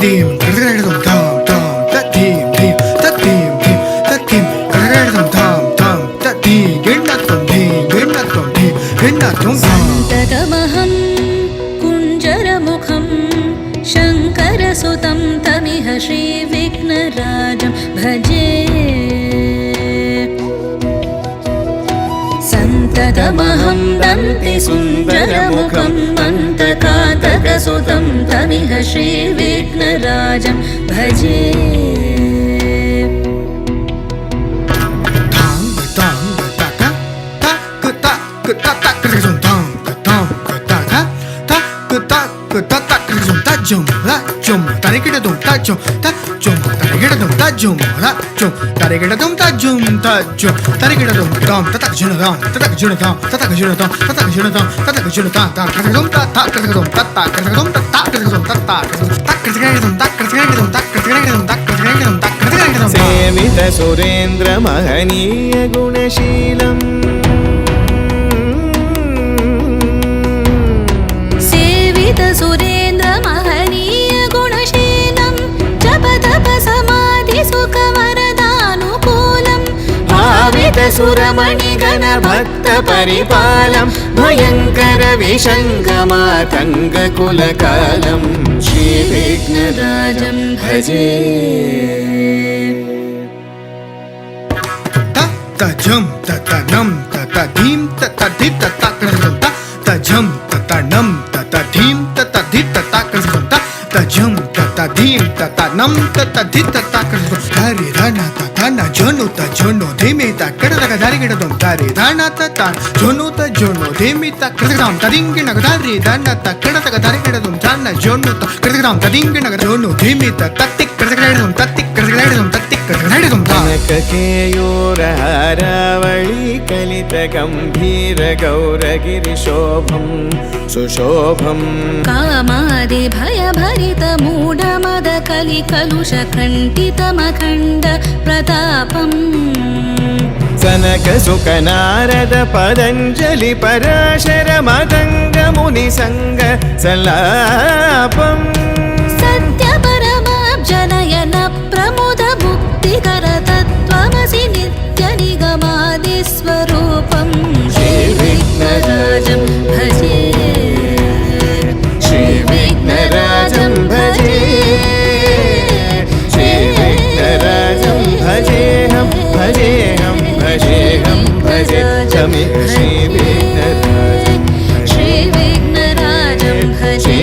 tadim kadagradum tam tam tadim dim tadim dim tadim kadagradum tam tam tadim ginnatum ginnatum सन्ततमहं कुञ्जरमुखं शङ्करसुतं तमिह श्रीविघ्नराजं भजे सन्ततमहं दन्ति सुन्दरमुखं मन्तकातकसुतं तमिह श्रीविघ्नराजं भजे सेवित सुरेन्द्र महनीय गुणशीलम् सुरेन्द्र महनीय गुणशीलं जप तप समाधि सुख वरदानुकूलं भावित सुरमणिगण भक्त परिपालं भयंकर विशङ्गमातङ्ग कुलकालं श्रीविघ्नराजं भजे तजं ततनं ततधीं ततधिं ततक्रजं तजं ततनं ततधीं ततधि ततक्रजं तजं ततधीं ततनं ततधि ततक्रजं हरि धन ततन जोनु तजोनु धीमि तकडदग धरिगिडदं हरि धन ततन जोनु तजोनु धीमि तकडदगं तदिंगिनग हरि धन तकडदग धरिगिडदं धन जोनु तकडदगं तदिंगिनग जोनु धीमि तत्तिकडदगं तत्तिकडदगं तत्तिकडदगं कनककेयूरहारावळी कलित गंभीर गौरगिरिशोभं सुशोभं कामादि भय भरित मूढ मद कलि कलुष खण्डित मखण्ड प्रतापम् सनक सुख नारद पतञ्जलि पराशर मदङ्ग मुनि संग सल्लापम् सत्य परमाब्जनयन प्रमुद मुक्तिकर तत्त्वमसि नित्य निगमादि स्वरूपं श्रीविघ्नराजं भजे श्रीविघ्नराजं भजे श्रीविघ्नराजं भजेऽहं भजेऽहं भजेऽहं भजे श्रीविघ्नराजं श्रीविघ्नराजं भजे